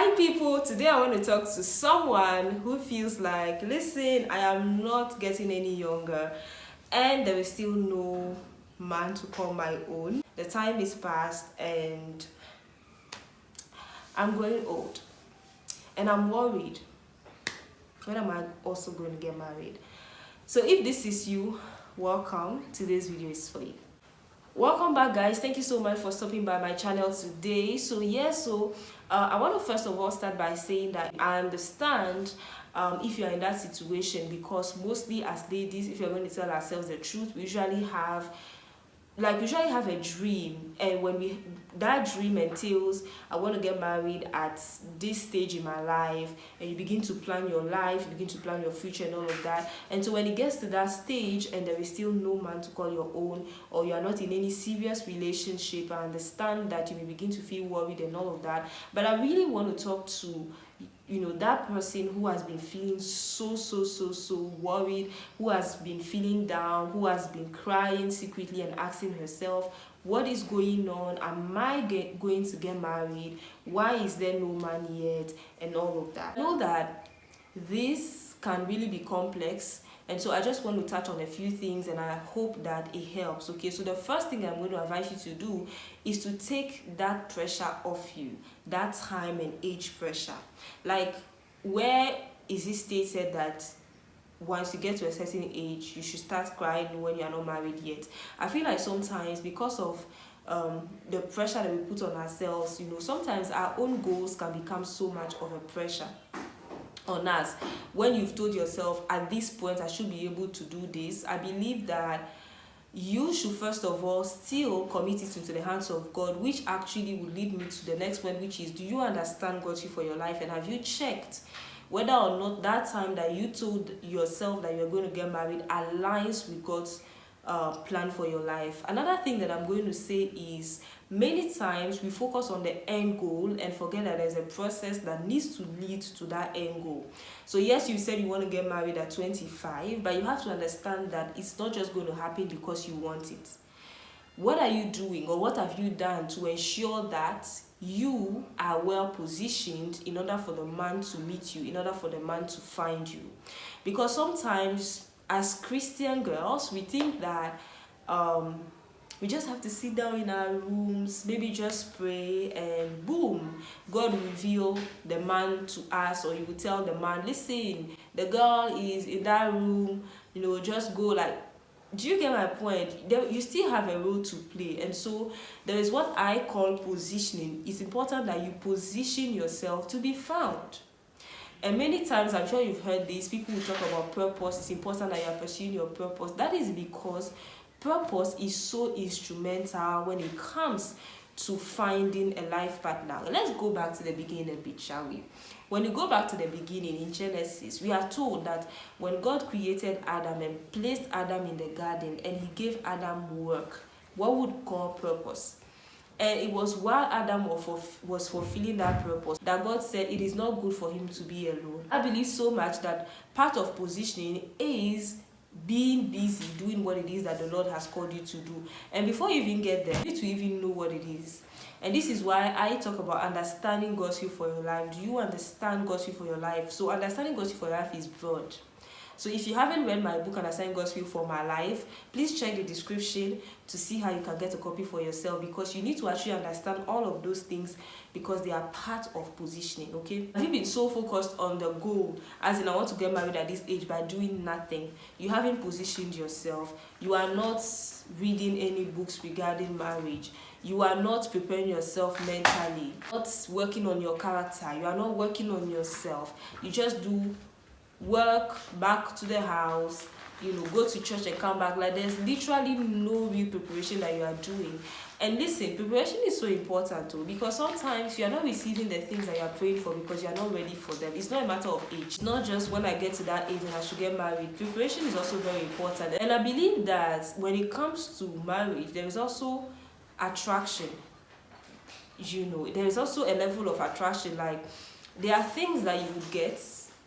Hi people, today I want to talk to someone who feels like, listen, I am not getting any younger and there is still no man to call my own. The time is past and I'm growing old and I'm worried. When am I also going to get married? So if this is you, welcome. Today's video is for you. Welcome back, guys. Thank you so much for stopping by my channel today. I want to first of all start by saying that I understand if you're in that situation, because mostly as ladies, if you're going to tell ourselves the truth, we usually have a dream, and when that dream entails, I want to get married at this stage in my life, and you begin to plan your life, you begin to plan your future and all of that. And so when it gets to that stage and there is still no man to call your own, or you are not in any serious relationship, I understand that you may begin to feel worried and all of that. But I really want to talk to that person who has been feeling so worried, who has been feeling down, who has been crying secretly and asking herself, what is going on? Am I going to get married? Why is there no man yet? And all of that. I know that this can really be complex, and so I just want to touch on a few things, and I hope that it helps. Okay, so the first thing I'm going to advise you to do is to take that pressure off you, that time and age pressure. Like, where is it stated that once you get to a certain age, you should start crying when you're not married yet? I feel like sometimes, because of the pressure that we put on ourselves, sometimes our own goals can become so much of a pressure on us. When you've told yourself, at this point I should be able to do this, I believe that you should first of all still commit it into the hands of God, which actually will lead me to the next point, which is, do you understand God's will for your life? And have you checked whether or not that time that you told yourself that you're going to get married aligns with God's plan for your life? Another thing that I'm going to say is, many times we focus on the end goal and forget that there's a process that needs to lead to that end goal. So yes, you said you want to get married at 25, but you have to understand that it's not just going to happen because you want it. What are you doing, or what have you done to ensure that you are well positioned in order for the man to meet you, in order for the man to find you? Because sometimes as Christian girls, we think that we just have to sit down in our rooms, maybe just pray, and boom, God will reveal the man to us, or you will tell the man, listen, the girl is in that room, just go. Like, do you get my point? You still have a role to play. And so there is what I call positioning. It's important that you position yourself to be found. And many times, I'm sure you've heard this, people will talk about purpose. It's important that you are pursuing your purpose. That is because purpose is so instrumental when it comes to finding a life partner. Let's go back to the beginning a bit, shall we? When you go back to the beginning in Genesis, we are told that when God created Adam and placed Adam in the garden, and he gave Adam work, what would call purpose? And it was while Adam was fulfilling that purpose that God said it is not good for him to be alone. I believe so much that part of positioning is being busy doing what it is that the Lord has called you to do. And before you even get there, you need to even know what it is. And this is why I talk about understanding God's will for your life. Do you understand God's will for your life? So understanding God's will for your life is broad. So if you haven't read my book, Understanding God's Will for My Life, please check the description to see how you can get a copy for yourself, because you need to actually understand all of those things, because they are part of positioning. Okay, have you been so focused on the goal, as in I want to get married at this age, by doing nothing? You haven't positioned yourself. You are not reading any books regarding marriage. You are not preparing yourself mentally, not working on your character. You are not working on yourself. You just do work, back to the house, go to church and come back. Like, there's literally no real preparation that you are doing. And listen, preparation is so important too, because sometimes you are not receiving the things that you are praying for because you are not ready for them. It's not a matter of age. It's not just when I get to that age and I should get married. Preparation is also very important. And I believe that when it comes to marriage, there is also attraction. There is also a level of attraction. Like, there are things that you will get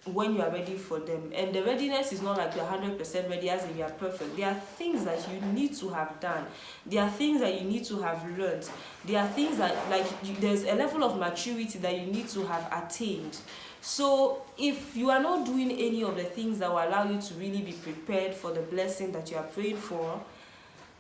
when you are ready for them. And the readiness is not like you're 100% ready as if you are perfect. There are things that you need to have done. There are things that you need to have learned. There are things that there's a level of maturity that you need to have attained. So if you are not doing any of the things that will allow you to really be prepared for the blessing that you are praying for,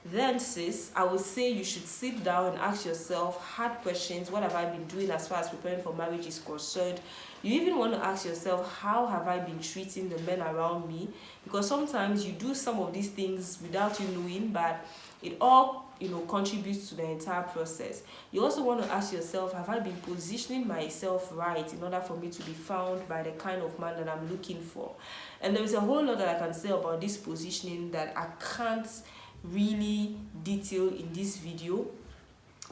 then sis, I would say you should sit down and ask yourself hard questions. What have I been doing as far as preparing for marriage is concerned? You even want to ask yourself, how have I been treating the men around me? Because sometimes you do some of these things without you knowing, but it all contributes to the entire process. You also want to ask yourself, have I been positioning myself right in order for me to be found by the kind of man that I'm looking for? And there is a whole lot that I can say about this positioning that I can't really detail in this video,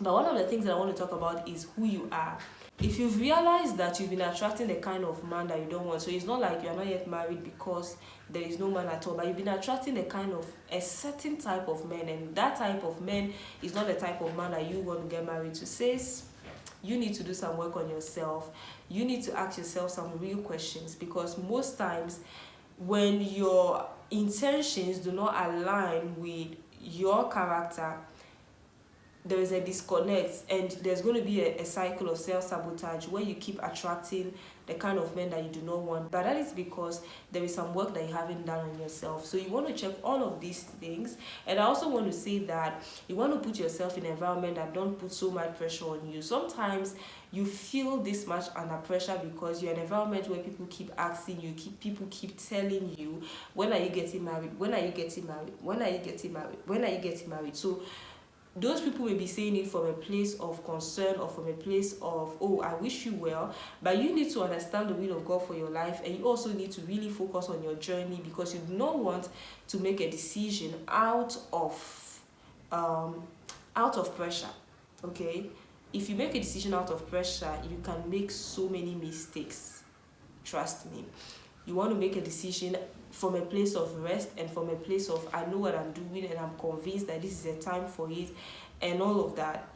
but one of the things that I want to talk about is who you are. If you've realized that you've been attracting the kind of man that you don't want, so it's not like you're not yet married because there is no man at all, but you've been attracting the kind of a certain type of man, and that type of man is not the type of man that you want to get married to, sis, you need to do some work on yourself. You need to ask yourself some real questions, because most times when your intentions do not align with your character, there is a disconnect, and there's going to be a cycle of self-sabotage where you keep attracting the kind of men that you do not want. But that is because there is some work that you haven't done on yourself. So you want to check all of these things. And I also want to say that you want to put yourself in an environment that don't put so much pressure on you. Sometimes you feel this much under pressure because you're in an environment where people keep asking you, people keep telling you, when are you getting married? When are you getting married? When are you getting married? When are you getting married? So those people may be saying it from a place of concern or from a place of, oh, I wish you well, but you need to understand the will of God for your life, and you also need to really focus on your journey, because you do not want to make a decision out of pressure. Okay, if you make a decision out of pressure, you can make so many mistakes. Trust me. You want to make a decision from a place of rest and from a place of, I know what I'm doing and I'm convinced that this is a time for it and all of that.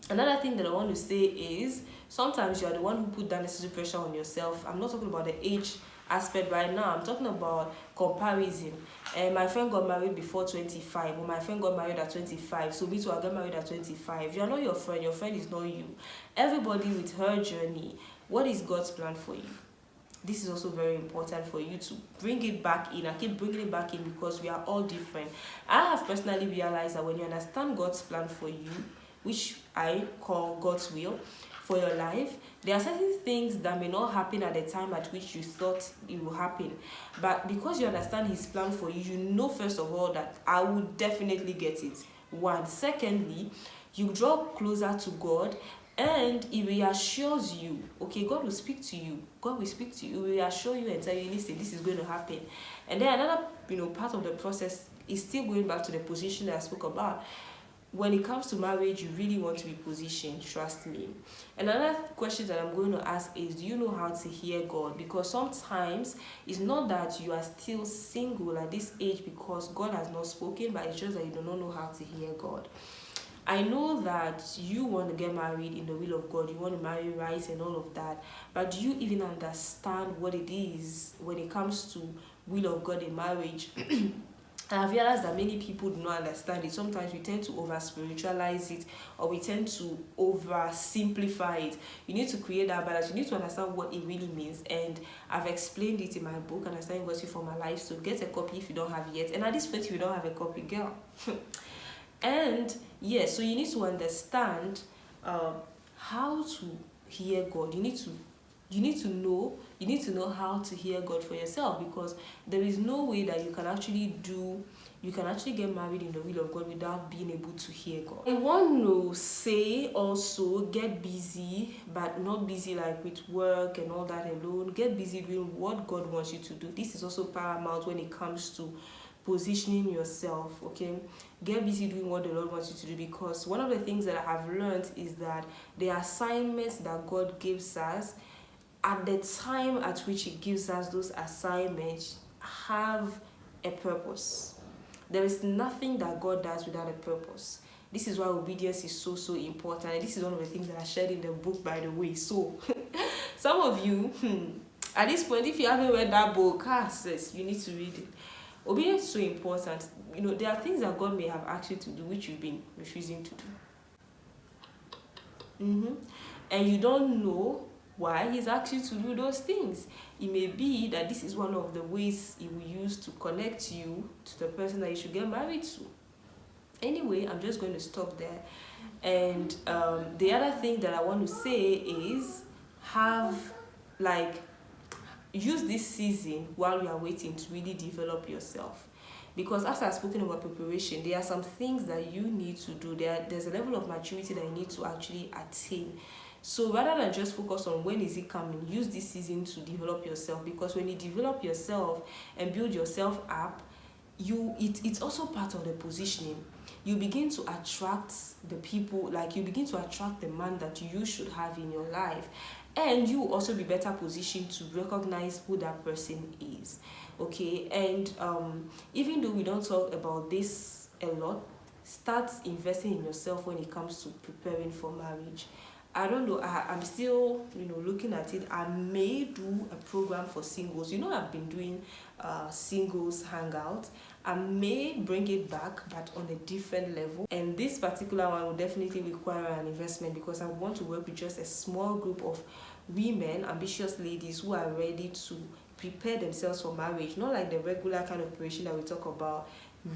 Another thing that I want to say is, sometimes you are the one who put that necessary pressure on yourself. I'm not talking about the age aspect right now. I'm talking about comparison. And my friend got married before 25, or my friend got married at 25, so me too, I got married at 25. You are not your friend is not you. Everybody with her journey. What is God's plan for you? This is also very important for you to bring it back in. I keep bringing it back in because we are all different. I have personally realized that when you understand God's plan for you, which I call God's will for your life, there are certain things that may not happen at the time at which you thought it will happen. But because you understand His plan for you, you know first of all that I will definitely get it. One. Secondly, you draw closer to God, and it reassures you. Okay, God will speak to you. God will speak to you. He will reassure you and tell you, listen, this is going to happen. And then another, part of the process is still going back to the position that I spoke about. When it comes to marriage, you really want to be positioned. Trust me. Another question that I'm going to ask is, do you know how to hear God? Because sometimes it's not that you are still single at this age because God has not spoken, but it's just that you do not know how to hear God. I know that you want to get married in the will of God. You want to marry right and all of that. But do you even understand what it is when it comes to will of God in marriage? I've realized that many people do not understand it. Sometimes we tend to over-spiritualize it, or we tend to over-simplify it. You need to create that balance. You need to understand what it really means. And I've explained it in my book, Understanding God's Will for My Life. So get a copy if you don't have yet. And at this point, if you don't have a copy, girl. And yes, so you need to understand how to hear God. You need to know how to hear God for yourself, because there is no way that you can actually get married in the will of God without being able to hear God. I want to say also, get busy, but not busy like with work and all that alone. Get busy doing what God wants you to do. This is also paramount when it comes to positioning yourself. Okay, get busy doing what the Lord wants you to do, because one of the things that I have learned is that the assignments that God gives us, at the time at which He gives us those assignments, have a purpose. There is nothing that God does without a purpose. This is why obedience is so important, and this is one of the things that I shared in the book, by the way. So some of you At this point, if you haven't read that book, sis, you need to read it. Obedience is so important. You know, there are things that God may have asked you to do which you've been refusing to do. And you don't know why He's asked you to do those things. It may be that this is one of the ways He will use to connect you to the person that you should get married to. Anyway, I'm just going to stop there. And the other thing that I want to say is use this season while you are waiting to really develop yourself. Because as I've spoken about preparation, there are some things that you need to do. There's a level of maturity that you need to actually attain. So rather than just focus on when is it coming, use this season to develop yourself. Because when you develop yourself and build yourself up, it's also part of the positioning. You begin to attract the people, like you begin to attract the man that you should have in your life. And you will also be better positioned to recognize who that person is. Okay, and even though we don't talk about this a lot, start investing in yourself when it comes to preparing for marriage. I don't know, I'm still looking at it. I may do a program for singles. I've been doing singles hangout. I may bring it back, but on a different level. And this particular one will definitely require an investment, because I want to work with just a small group of women, ambitious ladies who are ready to prepare themselves for marriage. Not like the regular kind of preparation that we talk about,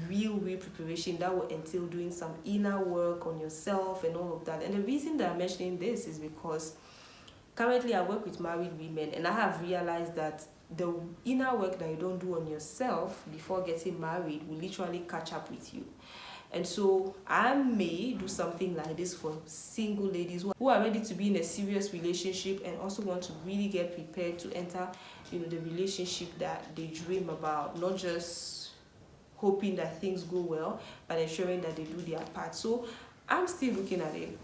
real preparation that will entail doing some inner work on yourself and all of that. And the reason that I'm mentioning this is because currently I work with married women, and I have realized that the inner work that you don't do on yourself before getting married will literally catch up with you. And so I may do something like this for single ladies who are ready to be in a serious relationship and also want to really get prepared to enter the relationship that they dream about, not just hoping that things go well, but ensuring that they do their part. So I'm still looking at it.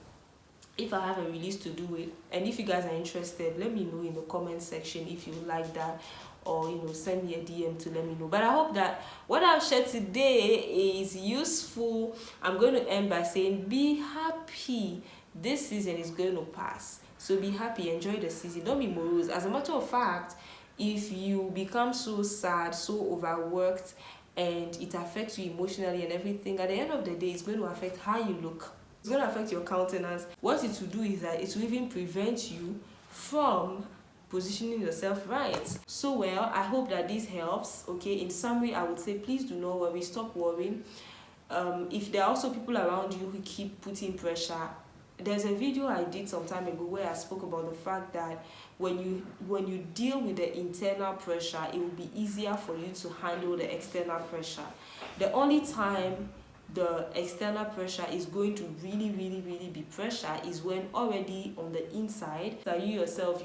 If I have a release to do it, and if you guys are interested, let me know in the comment section if you like that, or send me a DM to let me know. But I hope that what I've shared today is useful. I'm going to end by saying, be happy. This season is going to pass, so be happy, enjoy the season, don't be morose. As a matter of fact, if you become so sad, so overworked, and it affects you emotionally and everything, at the end of the day, it's going to affect how you look. It's going to affect your countenance. What it will do is that it will even prevent you from positioning yourself right. So well, I hope that this helps. Okay, in summary, I would say please do not worry, stop worrying. If there are also people around you who keep putting pressure, there's a video I did some time ago where I spoke about the fact that when you deal with the internal pressure, it will be easier for you to handle the external pressure. The only time the external pressure is going to really be pressure is when already on the inside that you yourself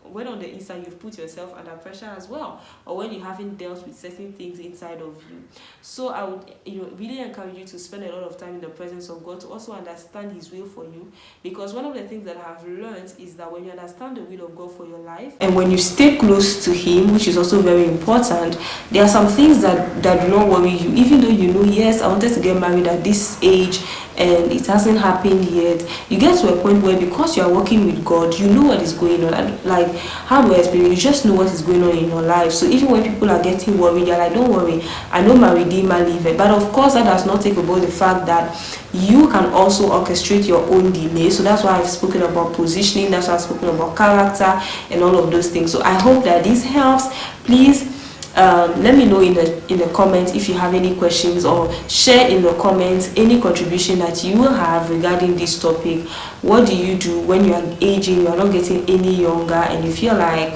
when on the inside you've put yourself under pressure as well, or when you haven't dealt with certain things inside of you. So I would really encourage you to spend a lot of time in the presence of God to also understand His will for you, because one of the things that I've learned is that when you understand the will of God for your life and when you stay close to Him, which is also very important, there are some things that do not worry you, even though yes, I wanted to get married at this age and it hasn't happened yet. You get to a point where, because you are working with God, you know what is going on. Like, how do I explain? You just know what is going on in your life. So even when people are getting worried, you're like, don't worry, I know my Redeemer liveth. But of course, that does not take away the fact that you can also orchestrate your own delay. So that's why I've spoken about positioning, that's why I've spoken about character and all of those things. So I hope that this helps. Please let me know in the comments if you have any questions, or share in the comments any contribution that you will have regarding this topic. What do you do when you are aging, you are not getting any younger, and you feel like,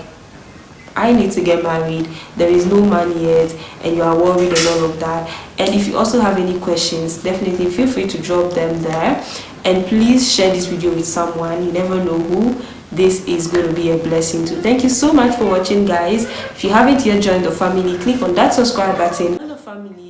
I need to get married, there is no man yet, and you are worried and all of that? And if you also have any questions, definitely feel free to drop them there, and please share this video with someone. You never know who this is going to be a blessing to. Thank you so much for watching, guys. If you haven't yet joined the family, click on that subscribe button. Join the family